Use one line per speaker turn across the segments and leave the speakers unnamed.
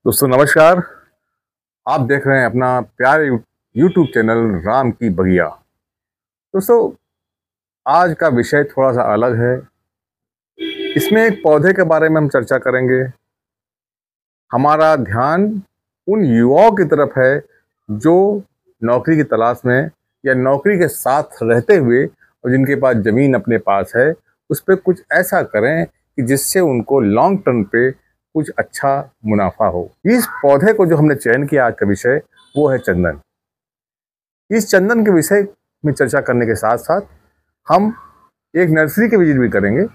दोस्तों नमस्कार। आप देख रहे हैं अपना प्यारे यूट्यूब चैनल राम की बगिया। दोस्तों आज का विषय थोड़ा सा अलग है। इसमें एक पौधे के बारे में हम चर्चा करेंगे। हमारा ध्यान उन युवाओं की तरफ है जो नौकरी की तलाश में या नौकरी के साथ रहते हुए और जिनके पास ज़मीन अपने पास है, उस पर कुछ ऐसा करें कि जिससे उनको लॉन्ग टर्म पे कुछ अच्छा मुनाफा हो। इस पौधे को जो हमने चयन किया आज का विषय, वो है चंदन। इस चंदन के विषय में चर्चा करने के साथ साथ हम एक नर्सरी के विजिट भी करेंगे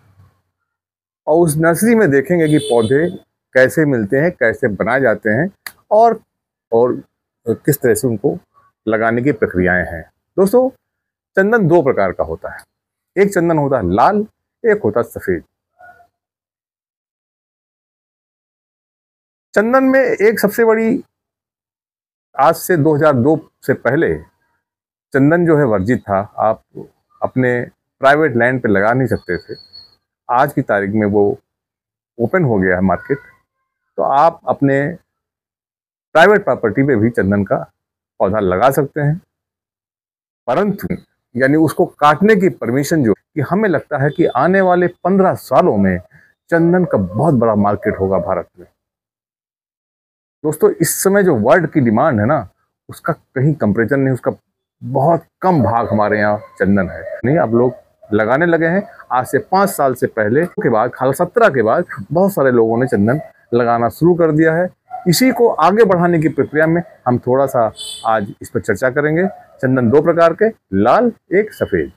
और उस नर्सरी में देखेंगे कि पौधे कैसे मिलते हैं, कैसे बनाए जाते हैं और किस तरह से उनको लगाने की प्रक्रियाएं हैं। दोस्तों चंदन दो प्रकार का होता है। एक चंदन होता है लाल, एक होता है सफेद। चंदन में एक सबसे बड़ी, आज से 2002 से पहले चंदन जो है वर्जित था। आप अपने प्राइवेट लैंड पे लगा नहीं सकते थे। आज की तारीख में वो ओपन हो गया है मार्केट, तो आप अपने प्राइवेट प्रॉपर्टी पे भी चंदन का पौधा लगा सकते हैं। परंतु यानी उसको काटने की परमिशन जो कि हमें लगता है कि आने वाले 15 सालों में चंदन का बहुत बड़ा मार्केट होगा भारत में। दोस्तों इस समय जो वर्ल्ड की डिमांड है ना, उसका कहीं कंपैरिजन नहीं, उसका बहुत कम भाग हमारे यहाँ चंदन है। नहीं, अब लोग लगाने लगे हैं। आज से 5 साल से पहले के बाद, हाल 17 के बाद बहुत सारे लोगों ने चंदन लगाना शुरू कर दिया है। इसी को आगे बढ़ाने की प्रक्रिया में हम थोड़ा सा आज इस पर चर्चा करेंगे। चंदन दो प्रकार के, लाल एक सफेद।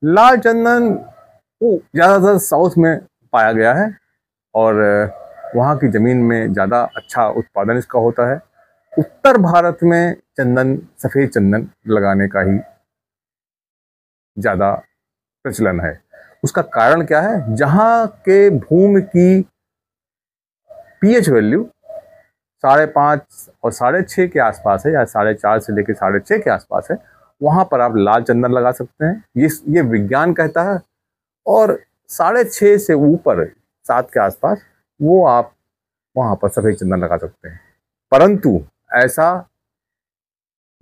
लाल चंदन वो ज़्यादातर साउथ में पाया गया है और वहाँ की ज़मीन में ज़्यादा अच्छा उत्पादन इसका होता है। उत्तर भारत में चंदन, सफ़ेद चंदन लगाने का ही ज़्यादा प्रचलन है। उसका कारण क्या है? जहाँ के भूमि की पीएच वैल्यू 5.5 और 6.5 के आसपास है, या 4.5 से लेकर 6.5 के आसपास है, वहाँ पर आप लाल चंदन लगा सकते हैं। ये विज्ञान कहता है। और 6.5 से ऊपर 7 के आसपास वो आप वहाँ पर सफ़ेद चंदन लगा सकते हैं। परंतु ऐसा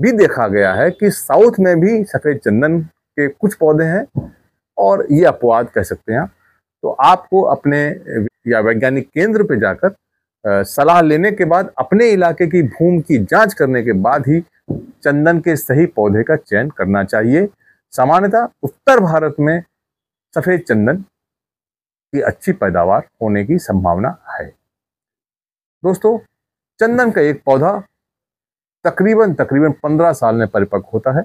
भी देखा गया है कि साउथ में भी सफ़ेद चंदन के कुछ पौधे हैं और ये अपवाद कह सकते हैं। तो आपको अपने या वैज्ञानिक केंद्र पे जाकर सलाह लेने के बाद, अपने इलाके की भूमि की जांच करने के बाद ही चंदन के सही पौधे का चयन करना चाहिए। सामान्यतः उत्तर भारत में सफ़ेद चंदन की अच्छी पैदावार होने की संभावना है। दोस्तों चंदन का एक पौधा तकरीबन 15 साल में परिपक्व होता है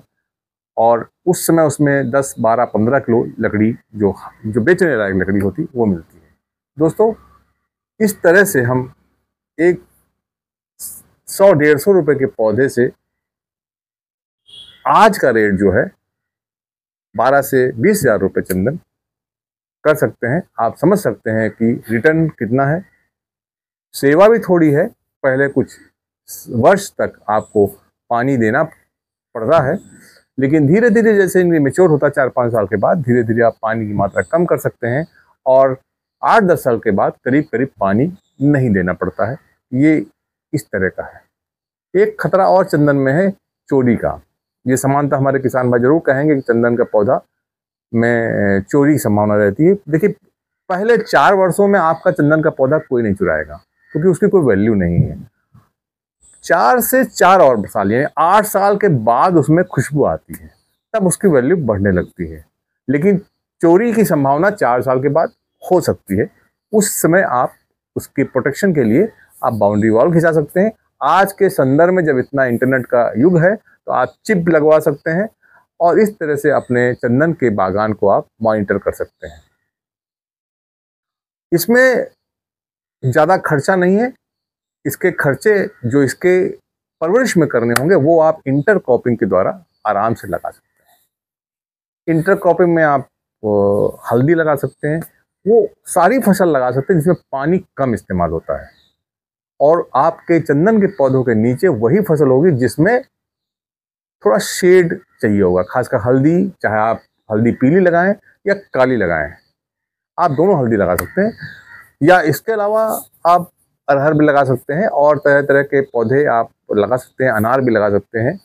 और उस समय उसमें 10, 12, 15 किलो लकड़ी जो बेचने लायक लकड़ी होती वो मिलती है। दोस्तों इस तरह से हम एक 100-150 रुपए के पौधे से आज का रेट जो है 12 से 20 हजार रुपये चंदन कर सकते हैं। आप समझ सकते हैं कि रिटर्न कितना है। सेवा भी थोड़ी है। पहले कुछ वर्ष तक आपको पानी देना पड़ता है, लेकिन धीरे धीरे जैसे इनके मेच्योर होता है 4-5 साल के बाद, धीरे धीरे आप पानी की मात्रा कम कर सकते हैं और 8-10 साल के बाद करीब करीब पानी नहीं देना पड़ता है। ये इस तरह का है। एक खतरा और चंदन में है चोरी का। ये समानता हमारे किसान भाई जरूर कहेंगे कि चंदन का पौधा में चोरी की संभावना रहती है। देखिए पहले 4 वर्षों में आपका चंदन का पौधा कोई नहीं चुराएगा, क्योंकि उसकी कोई वैल्यू नहीं है। 4 से 4 और साल यानी 8 साल के बाद उसमें खुशबू आती है, तब उसकी वैल्यू बढ़ने लगती है। लेकिन चोरी की संभावना 4 साल के बाद हो सकती है। उस समय आप उसकी प्रोटेक्शन के लिए आप बाउंड्री वॉल खिंचा सकते हैं। आज के संदर्भ में जब इतना इंटरनेट का युग है, तो आप चिप लगवा सकते हैं और इस तरह से अपने चंदन के बागान को आप मॉनिटर कर सकते हैं। इसमें ज़्यादा खर्चा नहीं है। इसके खर्चे जो इसके परवरिश में करने होंगे वो आप इंटरक्रॉपिंग के द्वारा आराम से लगा सकते हैं। इंटरक्रॉपिंग में आप हल्दी लगा सकते हैं, वो सारी फसल लगा सकते हैं जिसमें पानी कम इस्तेमाल होता है, और आपके चंदन के पौधों के नीचे वही फसल होगी जिसमें थोड़ा शेड चाहिए होगा। खासकर हल्दी, चाहे आप हल्दी पीली लगाएं या काली लगाएं, आप दोनों हल्दी लगा सकते हैं। या इसके अलावा आप अरहर भी लगा सकते हैं और तरह तरह के पौधे आप लगा सकते हैं, अनार भी लगा सकते हैं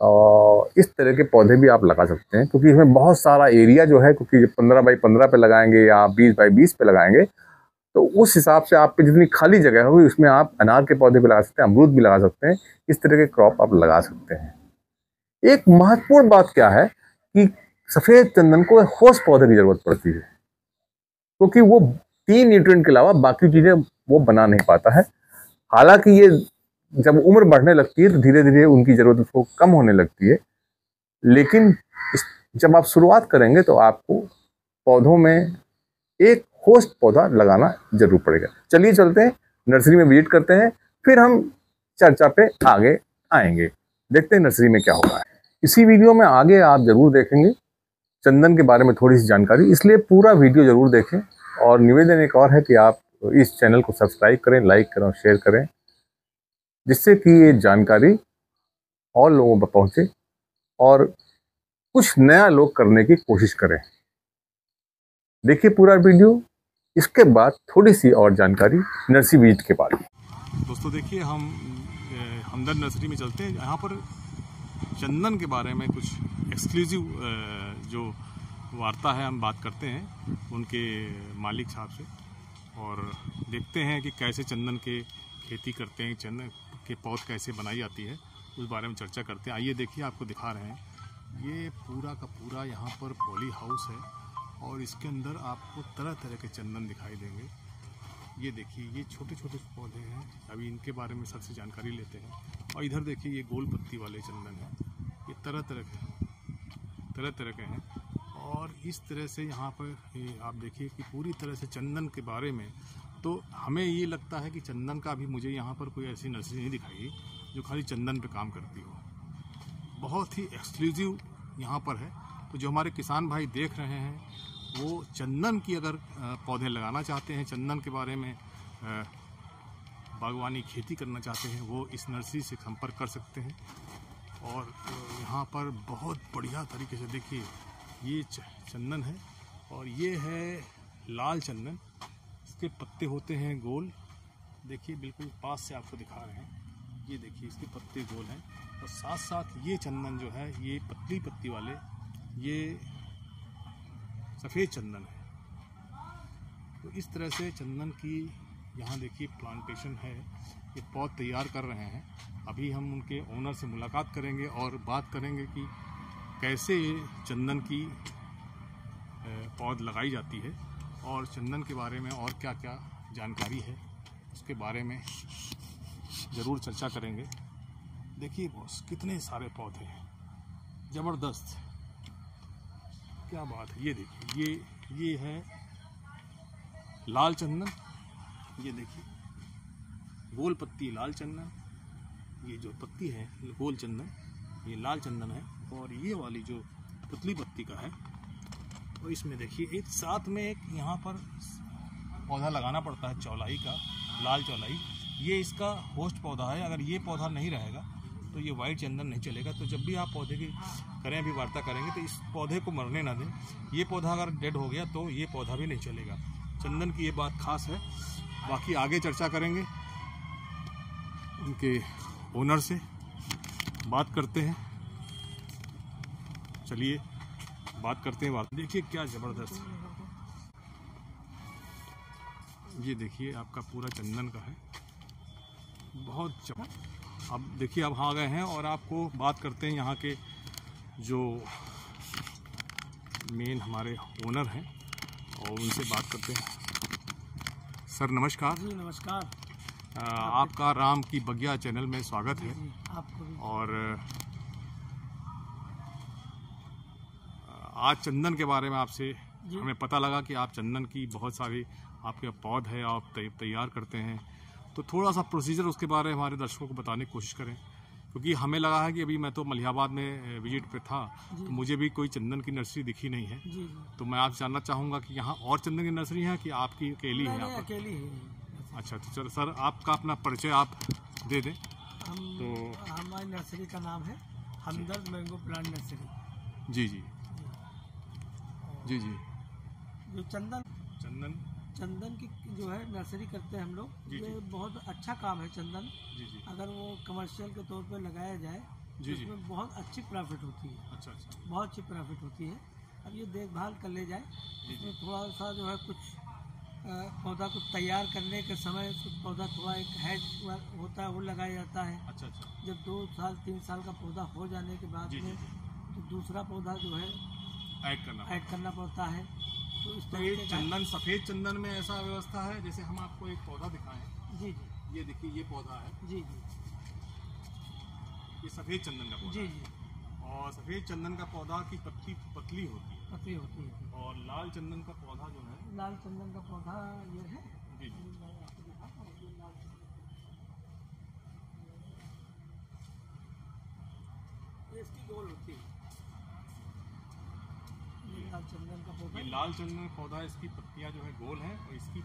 और इस तरह के पौधे भी आप लगा सकते हैं, क्योंकि इसमें बहुत सारा एरिया जो है, क्योंकि 15 बाई 15 पे लगाएंगे या 20 बाई 20 पे लगाएंगे तो उस हिसाब से आप पे जितनी खाली जगह होगी उसमें आप अनार के पौधे भी लगा सकते हैं, अमरूद भी लगा सकते हैं, इस तरह के क्रॉप आप लगा सकते हैं। एक महत्वपूर्ण बात क्या है कि सफेद चंदन को ठोस पौधे की जरूरत पड़ती है, क्योंकि वो 3 न्यूट्रिएंट के अलावा बाकी चीजें वो बना नहीं पाता है। हालांकि ये जब उम्र बढ़ने लगती है तो धीरे धीरे उनकी जरूरत उसको कम होने लगती है, लेकिन जब आप शुरुआत करेंगे तो आपको पौधों में एक होस्ट पौधा लगाना जरूर पड़ेगा। चलिए चलते हैं नर्सरी में विजिट करते हैं, फिर हम चर्चा पे आगे आएंगे, देखते हैं नर्सरी में क्या होगा। इसी वीडियो में आगे आप जरूर देखेंगे चंदन के बारे में थोड़ी सी जानकारी, इसलिए पूरा वीडियो जरूर देखें। और निवेदन एक और है कि आप इस चैनल को सब्सक्राइब करें, लाइक करें और शेयर करें, जिससे कि ये जानकारी और लोगों पर पहुंचे और कुछ नया लोग करने की कोशिश करें। देखिए पूरा वीडियो, इसके बाद थोड़ी सी और जानकारी नर्सरी विजिट के बारे में।
दोस्तों देखिए, हम हमदर्द नर्सरी में चलते हैं। यहाँ पर चंदन के बारे में कुछ एक्सक्लूसिव जो वार्ता है हम बात करते हैं उनके मालिक साहब से, और देखते हैं कि कैसे चंदन के खेती करते हैं, चंदन के पौध कैसे बनाई जाती है, उस बारे में चर्चा करते हैं। आइए देखिए, आपको दिखा रहे हैं, ये पूरा का पूरा यहाँ पर पॉली हाउस है और इसके अंदर आपको तरह तरह के चंदन दिखाई देंगे। ये देखिए, ये छोटे छोटे पौधे हैं, अभी इनके बारे में सबसे जानकारी लेते हैं। और इधर देखिए, ये गोल पत्ती वाले चंदन हैं, ये तरह तरह के हैं। और इस तरह से यहाँ पर आप देखिए कि पूरी तरह से चंदन के बारे में, तो हमें ये लगता है कि चंदन का भी मुझे यहाँ पर कोई ऐसी नर्सरी नहीं दिखाई जो खाली चंदन पे काम करती हो। बहुत ही एक्सक्लूसिव यहाँ पर है। तो जो हमारे किसान भाई देख रहे हैं वो चंदन की अगर पौधे लगाना चाहते हैं, चंदन के बारे में बागवानी खेती करना चाहते हैं, वो इस नर्सरी से संपर्क कर सकते हैं। और यहाँ पर बहुत बढ़िया तरीके से देखिए, ये चंदन है और ये है लाल चंदन। इसके पत्ते होते हैं गोल, देखिए बिल्कुल पास से आपको दिखा रहे हैं। ये देखिए, इसके पत्ते गोल हैं और साथ साथ ये चंदन जो है, ये पतली पत्ती वाले, ये सफ़ेद चंदन है। तो इस तरह से चंदन की यहाँ देखिए प्लांटेशन है, ये पौध तैयार कर रहे हैं। अभी हम उनके ओनर से मुलाकात करेंगे और बात करेंगे कि कैसे चंदन की पौध लगाई जाती है और चंदन के बारे में और क्या क्या जानकारी है उसके बारे में ज़रूर चर्चा करेंगे। देखिए बॉस, कितने सारे पौधे हैं, ज़बरदस्त, क्या बात है। ये देखिए, ये है लाल चंदन, ये देखिए गोल पत्ती लाल चंदन, ये जो पत्ती है गोल चंदन, ये लाल चंदन है। और ये वाली जो पतली पत्ती का है, तो इसमें देखिए एक साथ में एक यहाँ पर पौधा लगाना पड़ता है चौलाई का, लाल चौलाई। ये इसका होस्ट पौधा है। अगर ये पौधा नहीं रहेगा तो ये वाइट चंदन नहीं चलेगा। तो जब भी आप पौधे की करें, अभी वार्ता करेंगे, तो इस पौधे को मरने ना दें। ये पौधा अगर डेड हो गया तो ये पौधा भी नहीं चलेगा। चंदन की ये बात खास है। बाकी आगे चर्चा करेंगे, उनके ओनर से बात करते हैं। चलिए बात करते हैं। बात देखिए क्या ज़बरदस्त, ये देखिए आपका पूरा चंदन का है, बहुत जबरदस्त। अब देखिए, अब आ गए हैं और आपको बात करते हैं यहाँ के जो मेन हमारे ओनर हैं और उनसे बात करते हैं। सर नमस्कार।
जी नमस्कार।
आपका राम की बगिया चैनल में स्वागत है।
आपको भी।
और आज चंदन के बारे में आपसे हमें पता लगा कि आप चंदन की बहुत सारी आपके पौध है, आप तैयार करते हैं। तो थोड़ा सा प्रोसीजर उसके बारे में हमारे दर्शकों को बताने की कोशिश करें, क्योंकि हमें लगा है कि अभी मैं तो मलिहाबाद में विजिट पे था, तो मुझे भी कोई चंदन की नर्सरी दिखी नहीं है।
जी। तो
मैं आपसे जानना चाहूँगा कि यहाँ और चंदन की नर्सरी है कि आपकी अकेली है यहाँ पर?
अकेली है।
अच्छा, तो चलो सर, आपका अपना परिचय आप दे दें।
तो हमारी नर्सरी का नाम है हमदर्द मैंगो प्लांट नर्सरी।
जी जी जी जी।
जो चंदन चंदन की जो है नर्सरी करते हैं हम लोग।
जी,
ये
जी।
बहुत अच्छा काम है चंदन।
जी जी
अगर वो कमर्शियल के तौर पर लगाया जाए तो
जी, जी।
इसमें बहुत अच्छी प्रॉफिट होती है,
अच्छा अच्छा
बहुत अच्छी प्रॉफिट होती है। अब ये देखभाल कर ले जाए, इसमें थोड़ा सा जो है कुछ पौधा को तैयार करने के समय कुछ पौधा थोड़ा एक हैज होता है वो लगाया जाता है।
अच्छा अच्छा
जब 2 साल 3 साल का पौधा हो जाने के बाद
जी, जी,
में तो दूसरा पौधा जो है
ऐड करना।
ऐड करना पड़ता है। तो इस
तो ये
तरीके का
चंदन, सफ़ेद चंदन में ऐसा व्यवस्था है, जैसे हम आपको एक पौधा दिखाएं,
जी जी
ये देखिए ये पौधा है,
जी जी
ये सफ़ेद चंदन का पौधा
जी
है।
जी
और सफ़ेद चंदन का पौधा की पत्ती पतली होती है,
पतली होती है।
और लाल चंदन का पौधा जो है,
लाल चंदन का पौधा ये है।
जी जी,
मैं आपको दिखाता हूँ, ये लाल चंदन। ये इसकी गोल होती है, ये लाल चंदन का पौधा
ये लाल चंदन पौधा, इसकी पत्तियां जो है गोल हैं और इसकी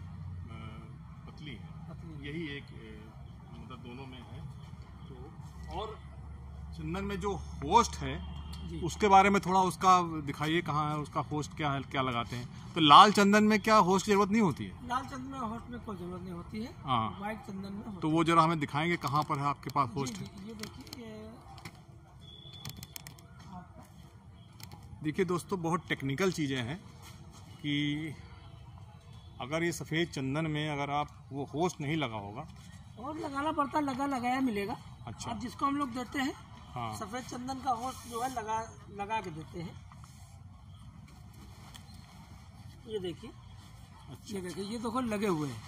पतली है।
पतली है।
यही एक मतलब दोनों में है। तो और चंदन में जो होस्ट है
जी।
उसके बारे में थोड़ा उसका दिखाइए, कहाँ है उसका होस्ट, क्या है, क्या लगाते हैं। तो लाल चंदन में क्या होस्ट की जरूरत नहीं होती है?
लाल चंदन में होस्ट में कोई जरूरत नहीं होती है।
हाँ।
व्हाइट चंदन में
तो वो जरा हमें दिखाएंगे कहाँ पर है आपके पास होस्ट है।
ये देखिए, ये आपका
देखिए दोस्तों, बहुत टेक्निकल चीज़ें हैं कि अगर ये सफ़ेद चंदन में अगर आप वो होस्ट नहीं लगा होगा।
और लगाना पड़ता है, लगाया मिलेगा।
अच्छा।
अब जिसको हम लोग देते हैं
हाँ
सफेद चंदन का होस्ट जो है लगा के देते हैं। ये देखिए,
अच्छा
ये देखिए, ये देखो लगे हुए हैं,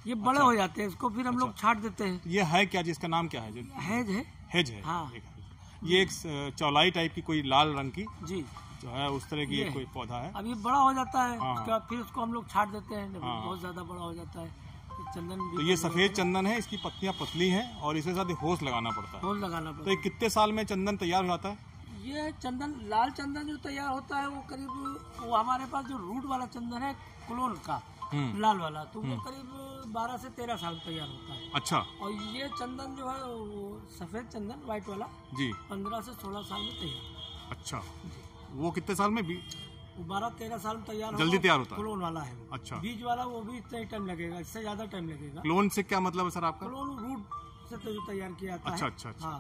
ये बड़े
अच्छा।
हो जाते हैं, इसको फिर हम लोग छाट देते हैं।
ये है क्या, जिसका नाम क्या है? जो
हैज है।
हेज है।
हाँ।
एक हेज। ये एक चौलाई टाइप की कोई लाल रंग की
जी।
जो है उस तरह की
ये
एक
है।
कोई पौधा है।
अब ये बड़ा हो जाता है,
हाँ।
उसके बाद फिर उसको हम लोग छाट देते हैं जब
हाँ।
बहुत ज्यादा बड़ा हो जाता है। चंदन
तो ये सफ़ेद चंदन है, इसकी पत्तियां पतली हैं और इसके साथ होस्ट लगाना पड़ता है।
होल लगाना
तो
पड़ता
ये कितने साल में चंदन तैयार हो जाता है?
है। ये चंदन, लाल चंदन जो तैयार होता है वो करीब, वो हमारे पास जो रूट वाला चंदन है क्लोन का, लाल वाला, तो वो करीब 12 से 13 साल तैयार होता है।
अच्छा
और ये चंदन जो है वो सफेद चंदन व्हाइट वाला
जी।
15 से 16 साल में तैयार।
अच्छा, वो कितने साल में भी?
वो 12-13 साल में तैयार
जल्दी
होगा।
तैयार होता है।
क्लोन वाला है वो।
अच्छा।
बीज वाला वो भी इतना ही टाइम लगेगा, इससे ज्यादा टाइम लगेगा।
क्लोन से क्या मतलब है सर आपका?
क्लोन रूट से तो जो तैयार किया जाता
अच्छा
है।
अच्छा अच्छा।
हाँ,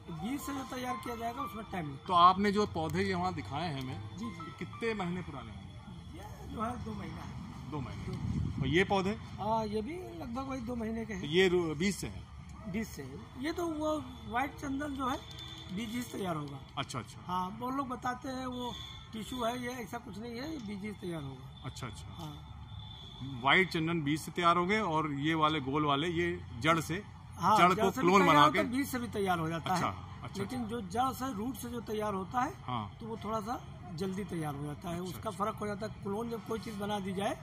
तो बीज से जो तैयार किया जाएगा उसमें टाइम लगेगा।
तो आपने जो पौधे यहाँ दिखाए हैं हमें,
जी जी,
कितने महीने पुराने हैं?
ये जो है 2 महीना है।
2 महीने। और ये पौधे?
हाँ, ये भी लगभग वही 2 महीने के
तो
हैं।
ये बीज से हैं?
बीज से है। ये तो वो व्हाइट चंदन जो है बीज से तैयार होगा।
अच्छा अच्छा
हाँ, वो लोग बताते हैं वो टिश्यू है, ये ऐसा कुछ नहीं है, ये बीज से तैयार होगा।
अच्छा अच्छा।
हाँ
व्हाइट चंदन बीज से तैयार हो गए और ये वाले गोल वाले ये जड़ से,
हाँ,
जड़ को
से भी
क्लोन
तैयार
बना
होता
के।
है, बीज से भी तैयार हो जाता
अच्छा
है।
अच्छा।
लेकिन जो जड़ से, रूट से जो तैयार होता है
हाँ।
तो वो थोड़ा सा जल्दी तैयार हो जाता है। उसका फर्क हो जाता है। क्लोन जब कोई चीज बना दी जाए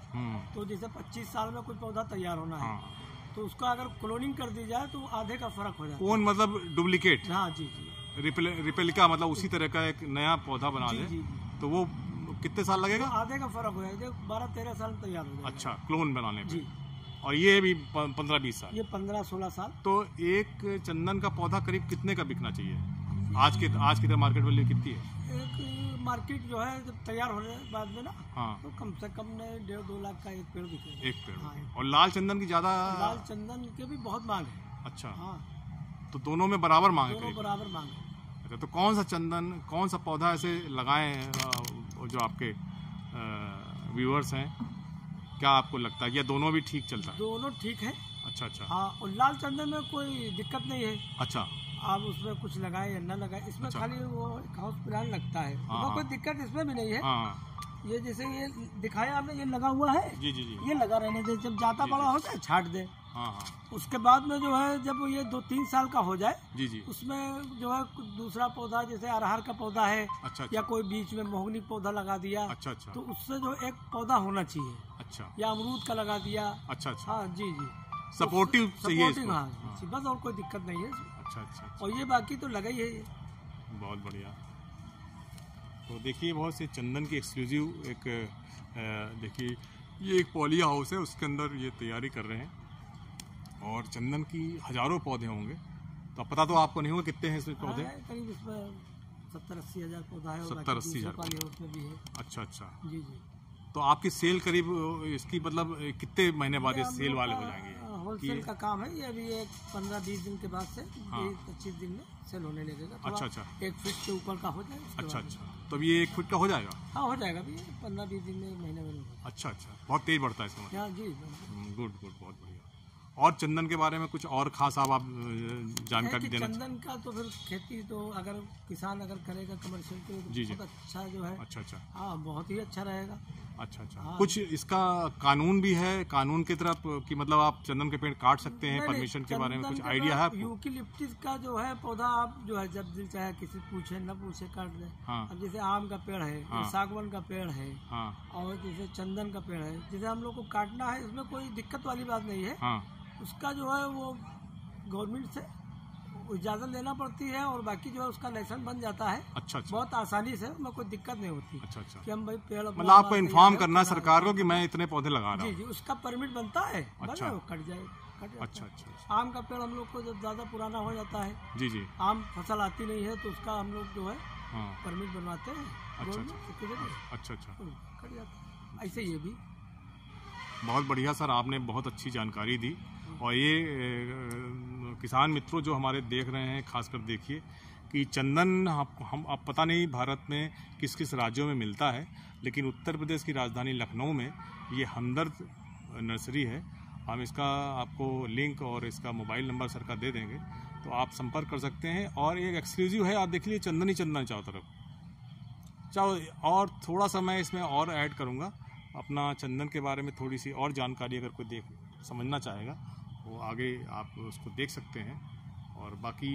तो जैसे 25 साल में कोई पौधा तैयार होना है,
हाँ।
तो उसका अगर क्लोनिंग कर दी जाए तो आधे का फर्क हो जाता
कौन मतलब डुप्लीकेट?
है। हाँ जी जी
रिपेलिका मतलब उसी तरह का एक नया पौधा बना
जी
दे,
जी जी।
तो वो कितने साल
तो
लगेगा?
आधे का फर्क हो जाएगा, 12-13 साल में तैयार हो जाएगा।
अच्छा, क्लोन बनाने पे।
जी,
और ये भी 15-20 साल।
ये 15-16 साल।
तो एक चंदन का पौधा करीब कितने का बिकना चाहिए आज की तरह? मार्केट वैल्यू कितनी है?
एक मार्केट जो है जब तैयार होने के बाद में ना,
हाँ,
तो कम से कम 1.5-2 लाख का एक पेड़ बिकेगा।
एक पेड़।
हाँ,
और लाल चंदन की ज्यादा?
लाल चंदन के भी बहुत मांग है।
अच्छा,
हाँ,
तो दोनों में बराबर मांग है
दोनों
करीब?
बराबर मांग है।
अच्छा, तो कौन सा चंदन, कौन सा पौधा ऐसे लगाए जो आपके व्यूअर्स हैं, क्या आपको लगता है? या दोनों भी ठीक चलता है?
दोनों ठीक है।
अच्छा अच्छा
हाँ, और लाल चंदन में कोई दिक्कत नहीं है।
अच्छा
आप उसमें कुछ लगाए या न लगाए, इसमें
अच्छा।
खाली वो एक हाउस प्लांट लगता है,
हाँ,
तो
हाँ।
कोई दिक्कत इसमें भी नहीं है।
हाँ
ये जैसे ये दिखाया आपने, ये लगा हुआ है,
जी जी जी।
ये लगा रहने दे, जब जाता बड़ा हो जाए छाट दे।
हाँ हाँ
उसके बाद में जो है जब ये 2-3 साल का हो जाए,
जी जी।
उसमें जो है कुछ दूसरा पौधा, जैसे अरहर का पौधा है
अच्छा
या कोई बीच में मोहगनी पौधा लगा दिया,
अच्छा अच्छा
तो उससे जो एक पौधा होना चाहिए,
अच्छा
या अमरूद का लगा दिया।
अच्छा अच्छा।
हाँ जी जी,
सपोर्टिव चाहिए इसको।
हाँ,
हाँ।
बस और कोई दिक्कत नहीं है इसमें।
अच्छा अच्छा अच्छा।
और ये बाकी तो लगा ही है ये।
बहुत बढ़िया। तो देखिए, बहुत से चंदन की एक्सक्लूसिव एक देखिए, ये एक पॉली हाउस है, उसके अंदर ये तैयारी कर रहे हैं और चंदन की हजारों पौधे होंगे। तो अब पता तो आपको नहीं होगा कितने हैं इसमें पौधे?
हाँ, करीब इसमें 70-80 हज़ार पौधा है, और
70-80
बाकी
हज़ार
दूसरे वाले उसमें भी है।
अच्छा अच्छा।
जी जी।
तो आपकी सेल करीब इसकी मतलब कितने महीने बाद ये सेल वाले हो जाएंगे?
होलसेल का काम है ये, अभी एक 15-20 दिन के बाद से 25 दिन में सेल होने लगेगा।
अच्छा अच्छा,
1 फीट के ऊपर का हो जाएगा।
अच्छा अच्छा, तो अभी ये 1 फीट का हो जाएगा?
हाँ हो जाएगा अभी 15-20 दिन में, महीने में।
अच्छा अच्छा, बहुत तेज बढ़ता है इसका?
हाँ जी,
गुड गुड, बहुत बढ़िया। और चंदन के बारे में कुछ और खास आप जानकारी देना?
चंदन का तो फिर खेती तो अगर किसान अगर करेगा कमर्शियल तो
जी जी,
बहुत अच्छा जो है।
अच्छा अच्छा,
हाँ बहुत ही अच्छा रहेगा।
अच्छा अच्छा।
हाँ।
कुछ इसका कानून भी है, कानून की तरफ कि मतलब आप चंदन के पेड़ काट सकते हैं, परमिशन के बारे में कुछ आइडिया है आपको?
यूकेलिप्टस का जो है पौधा आप जो है जब दिल चाहे किसी पूछे न पूछे काट दे।
हाँ।
अब जैसे आम का पेड़ है,
हाँ।
सागवान का पेड़ है,
हाँ।
और जैसे चंदन का पेड़ है, जैसे हम लोग को काटना है इसमें कोई दिक्कत वाली बात नहीं है।
हाँ।
उसका जो है वो गवर्नमेंट से इजाज़त लेना पड़ती है और बाकी जो है उसका लाइसेंस बन जाता है।
अच्छा अच्छा,
बहुत आसानी से, उसमें कोई दिक्कत नहीं होती।
अच्छा अच्छा,
कि हम भाई पेड़
मतलब आपको इन्फॉर्म करना है सरकार को कि मैं इतने पौधे लगा रहा
जी
हूँ?
जी, उसका परमिट बनता है।
अच्छा।
कट जाए, कट जाता
अच्छा
है।
अच्छा,
आम का पेड़ हम लोग को जब ज़्यादा पुराना हो जाता है,
जी जी,
आम फसल आती नहीं है, तो उसका हम लोग जो है
हाँ,
परमिट बनवाते हैं।
अच्छा
गवर्नमेंट के जरिए,
अच्छा अच्छा,
तो कट जाता है। ऐसे ये भी
बहुत बढ़िया सर, आपने बहुत अच्छी जानकारी दी। और ये किसान मित्रों जो हमारे देख रहे हैं, खासकर देखिए कि चंदन हम अब पता नहीं भारत में किस किस राज्यों में मिलता है, लेकिन उत्तर प्रदेश की राजधानी लखनऊ में ये हमदर्द नर्सरी है। हम इसका आपको लिंक और इसका मोबाइल नंबर सर का दे देंगे, तो आप संपर्क कर सकते हैं। और एक एक्सक्लूसिव है, आप देख लीजिए चंदन ही चंदन चारों तरफ। चलो, और थोड़ा सा मैं इसमें और ऐड करूँगा अपना चंदन के बारे में थोड़ी सी और जानकारी, अगर कोई समझना चाहेगा वो आगे आप उसको देख सकते हैं। और बाकी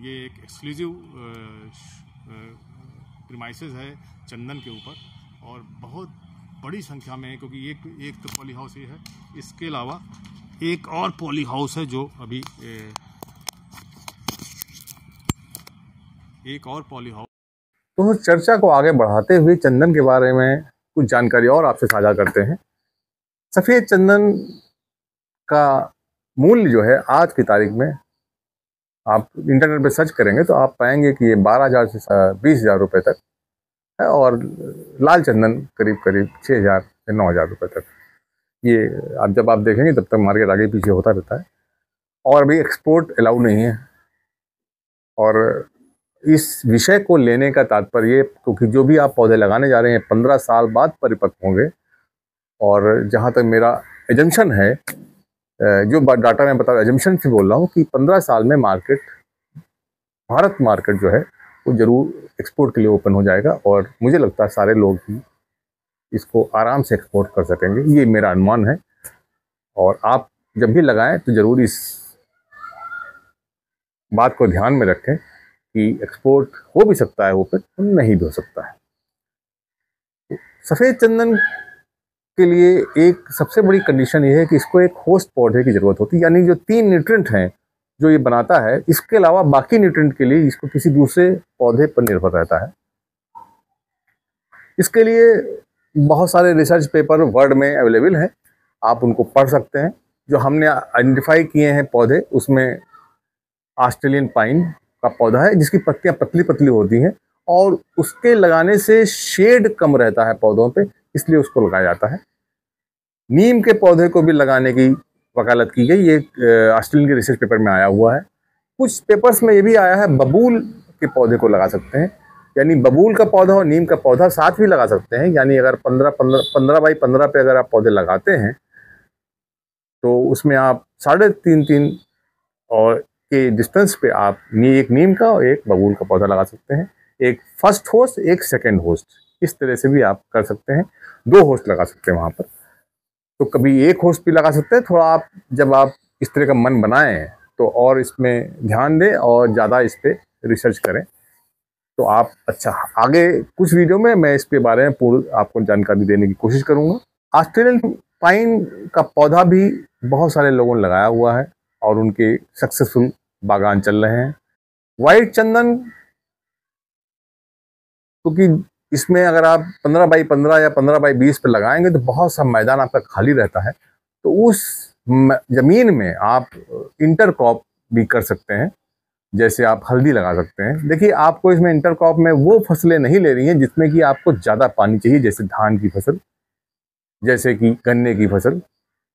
ये एक एक्सक्लूसिव प्रीमाइसेस है चंदन के ऊपर, और बहुत बड़ी संख्या में है, क्योंकि एक तो पॉली हाउस ये है, इसके अलावा एक और पॉली हाउस है जो अभी एक और पॉली हाउस।
तो चर्चा को आगे बढ़ाते हुए चंदन के बारे में कुछ जानकारी और आपसे साझा करते हैं। सफ़ेद चंदन का मूल्य जो है आज की तारीख में, आप इंटरनेट पे सर्च करेंगे तो आप पाएंगे कि ये 12,000 से 20,000 रुपये तक है, और लाल चंदन करीब करीब 6,000 से 9,000 रुपये तक। ये जब आप देखेंगे तब तक मार्केट आगे पीछे होता रहता है, और अभी एक्सपोर्ट अलाउ नहीं है। और इस विषय को लेने का तात्पर्य, क्योंकि जो भी आप पौधे लगाने जा रहे हैं 15 साल बाद परिपक्व होंगे, और जहाँ तक मेरा एजम्पशन है, जो डाटा मैं बता रहा हूँ, एजम्पशन से बोल रहा हूँ कि 15 साल में मार्केट, भारत मार्केट जो है वो जरूर एक्सपोर्ट के लिए ओपन हो जाएगा, और मुझे लगता है सारे लोग ही इसको आराम से एक्सपोर्ट कर सकेंगे, ये मेरा अनुमान है। और आप जब भी लगाएं तो जरूर इस बात को ध्यान में रखें कि एक्सपोर्ट हो भी सकता है ओपन, नहीं भी हो सकता है। सफ़ेद चंदन के लिए एक सबसे बड़ी कंडीशन ये है कि इसको एक होस्ट पौधे की ज़रूरत होती है, यानी जो 3 न्यूट्रिएंट हैं जो ये बनाता है, इसके अलावा बाकी न्यूट्रिएंट के लिए इसको किसी दूसरे पौधे पर निर्भर रहता है। इसके लिए बहुत सारे रिसर्च पेपर वर्ल्ड में अवेलेबल हैं, आप उनको पढ़ सकते हैं। जो हमने आइडेंटिफाई किए हैं पौधे, उसमें ऑस्ट्रेलियन पाइन का पौधा है जिसकी पत्तियां पतली पतली होती हैं, और उसके लगाने से शेड कम रहता है पौधों पे, इसलिए उसको लगाया जाता है। नीम के पौधे को भी लगाने की वकालत की गई, ये ऑस्ट्रेलियन के रिसर्च पेपर में आया हुआ है। कुछ पेपर्स में ये भी आया है बबूल के पौधे को लगा सकते हैं, यानी बबूल का पौधा और नीम का पौधा साथ भी लगा सकते हैं। यानी अगर 15 बाई 15 पे अगर आप पौधे लगाते हैं तो उसमें आप 3.5 और के डिस्टेंस पे आप एक नीम का और एक बबूल का पौधा लगा सकते हैं। एक फर्स्ट होस्ट, एक सेकेंड होस्ट, इस तरह से भी आप कर सकते हैं। 2 होस्ट लगा सकते हैं वहाँ पर, तो कभी एक होस्ट भी लगा सकते हैं। थोड़ा आप जब आप इस तरह का मन बनाएं तो और इसमें ध्यान दें और ज़्यादा इस पर रिसर्च करें, तो आप अच्छा आगे कुछ वीडियो में मैं इसके बारे में पूर्ण आपको जानकारी देने की कोशिश करूँगा। ऑस्ट्रेलियन पाइन का पौधा भी बहुत सारे लोगों ने लगाया हुआ है और उनके सक्सेसफुल बागान चल रहे हैं। वाइट चंदन, क्योंकि इसमें अगर आप 15 बाई 15 या 15 बाई 20 पे लगाएंगे तो बहुत सा मैदान आपका खाली रहता है, तो उस जमीन में आप इंटरक्रॉप भी कर सकते हैं। जैसे आप हल्दी लगा सकते हैं। देखिए, आपको इसमें इंटरक्रॉप में वो फसलें नहीं ले रही हैं जिसमें कि आपको ज़्यादा पानी चाहिए, जैसे धान की फसल जैसे कि गन्ने की फसल,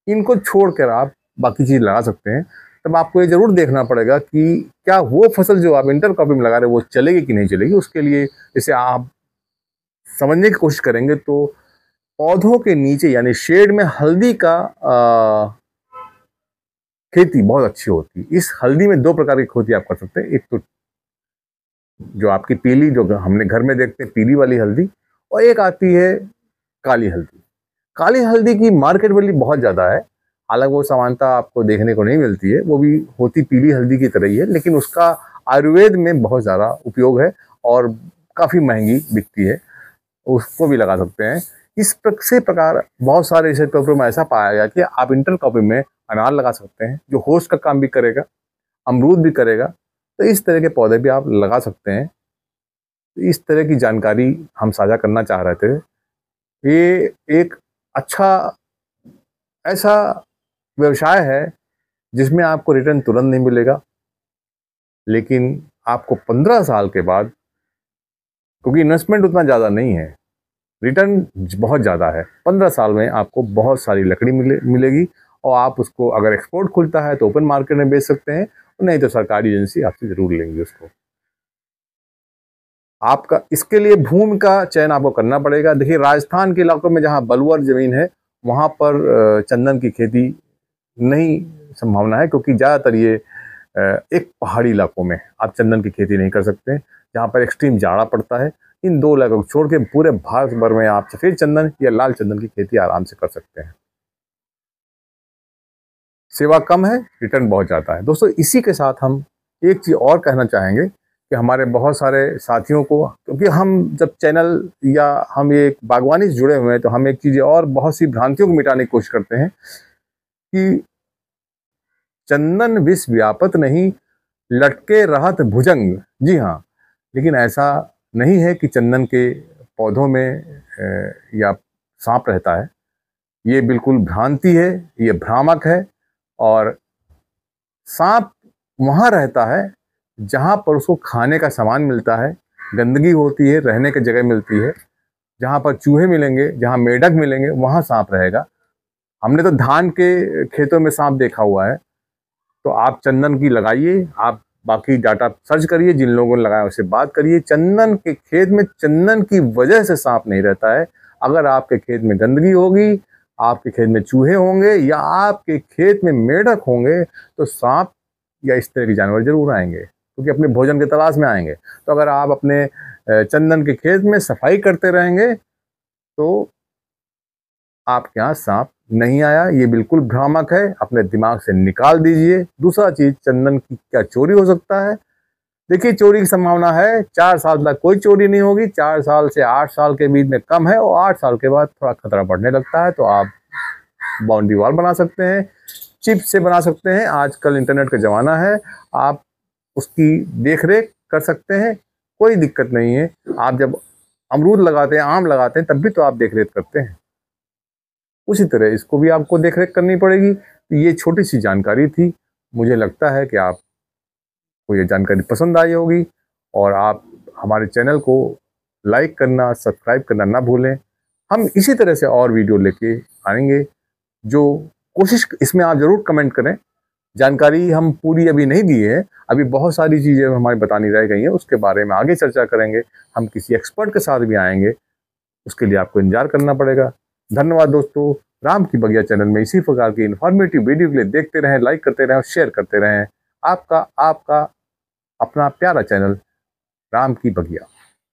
इनको छोड़कर आप बाकी चीज़ लगा सकते हैं। तब आपको ये ज़रूर देखना पड़ेगा कि क्या वो फसल जो आप इंटरक्रॉपिंग में लगा रहे हैं वो चलेगी कि नहीं चलेगी। उसके लिए जैसे आप समझने की कोशिश करेंगे तो पौधों के नीचे यानी शेड में हल्दी का खेती बहुत अच्छी होती है। इस हल्दी में 2 प्रकार की खेती आप कर सकते हैं। एक तो जो आपकी पीली, जो हमने घर में देखते हैं पीली वाली हल्दी, और एक आती है काली हल्दी। काली हल्दी की मार्केट वैल्यू बहुत ज़्यादा है, हालांकि वो समानता आपको देखने को नहीं मिलती है, वो भी होती पीली हल्दी की तरह ही है, लेकिन उसका आयुर्वेद में बहुत ज़्यादा उपयोग है और काफ़ी महंगी बिकती है, उसको भी लगा सकते हैं। इस प्रकार बहुत सारे रिसर्च पेपर में ऐसा पाया गया कि आप इंटरक्रॉपिंग में अनार लगा सकते हैं जो होस्ट का काम भी करेगा, अमरूद भी करेगा, तो इस तरह के पौधे भी आप लगा सकते हैं। इस तरह की जानकारी हम साझा करना चाह रहे थे। ये एक अच्छा ऐसा व्यवसाय है जिसमें आपको रिटर्न तुरंत नहीं मिलेगा, लेकिन आपको 15 साल के बाद, क्योंकि इन्वेस्टमेंट उतना ज़्यादा नहीं है, रिटर्न बहुत ज़्यादा है। 15 साल में आपको बहुत सारी लकड़ी मिलेगी और आप उसको, अगर एक्सपोर्ट खुलता है तो ओपन मार्केट में बेच सकते हैं, नहीं तो सरकारी एजेंसी आपसे ज़रूर लेंगी उसको। आपका इसके लिए भूमि का चयन आपको करना पड़ेगा। देखिए, राजस्थान के इलाकों में जहाँ बलुअर ज़मीन है वहाँ पर चंदन की खेती नहीं संभावना है, क्योंकि ज़्यादातर ये एक पहाड़ी इलाकों में आप चंदन की खेती नहीं कर सकते, जहाँ पर एक्सट्रीम जाड़ा पड़ता है। इन 2 इलाकों को छोड़ के पूरे भारत भर में आप सफ़ेद चंदन या लाल चंदन की खेती आराम से कर सकते हैं। सेवा कम है, रिटर्न बहुत ज़्यादा है। दोस्तों, इसी के साथ हम एक चीज़ और कहना चाहेंगे कि हमारे बहुत सारे साथियों को, क्योंकि हम जब चैनल या हम ये बागवानी से जुड़े हुए हैं, तो हम एक चीज़ और बहुत सी भ्रांतियों को मिटाने की कोशिश करते हैं कि चंदन विष व्यापत नहीं, लटके रहत भुजंग। जी हाँ, लेकिन ऐसा नहीं है कि चंदन के पौधों में या सांप रहता है। ये बिल्कुल भ्रांति है, ये भ्रामक है। और सांप वहाँ रहता है जहाँ पर उसको खाने का सामान मिलता है, गंदगी होती है, रहने की जगह मिलती है। जहाँ पर चूहे मिलेंगे, जहाँ मेढक मिलेंगे, वहाँ सांप रहेगा। हमने तो धान के खेतों में सांप देखा हुआ है। तो आप चंदन की लगाइए, आप बाकी डाटा सर्च करिए, जिन लोगों ने लगाया उससे बात करिए। चंदन के खेत में चंदन की वजह से सांप नहीं रहता है। अगर आपके खेत में गंदगी होगी, आपके खेत में चूहे होंगे या आपके खेत में मेढक होंगे, तो सांप या इस तरह के जानवर जरूर आएंगे, क्योंकि अपने भोजन की तलाश में आएंगे। तो अगर आप अपने चंदन के खेत में सफाई करते रहेंगे तो आपके यहाँ सांप नहीं आया, ये बिल्कुल भ्रामक है, अपने दिमाग से निकाल दीजिए। दूसरा चीज, चंदन की क्या चोरी हो सकता है? देखिए, चोरी की संभावना है, 4 साल तक कोई चोरी नहीं होगी, 4 साल से 8 साल के बीच में कम है, और 8 साल के बाद थोड़ा खतरा बढ़ने लगता है। तो आप बाउंड्री वॉल बना सकते हैं, चिप से बना सकते हैं, आजकल इंटरनेट का ज़माना है, आप उसकी देख रेख कर सकते हैं, कोई दिक्कत नहीं है। आप जब अमरूद लगाते हैं, आम लगाते हैं, तब भी तो आप देख रेख करते हैं, उसी तरह इसको भी आपको देख रेख करनी पड़ेगी। तो ये छोटी सी जानकारी थी, मुझे लगता है कि आपको ये जानकारी पसंद आई होगी, और आप हमारे चैनल को लाइक करना, सब्सक्राइब करना ना भूलें। हम इसी तरह से और वीडियो लेके आएंगे, जो कोशिश इसमें आप ज़रूर कमेंट करें। जानकारी हम पूरी अभी नहीं दी है, अभी बहुत सारी चीज़ें हमारी बतानी रह गई हैं, उसके बारे में आगे चर्चा करेंगे। हम किसी एक्सपर्ट के साथ भी आएंगे, उसके लिए आपको इंतजार करना पड़ेगा। धन्यवाद दोस्तों। राम की बगिया चैनल में इसी प्रकार की इन्फॉर्मेटिव वीडियो के लिए देखते रहें, लाइक करते रहें और शेयर करते रहें। आपका अपना प्यारा चैनल राम की बगिया।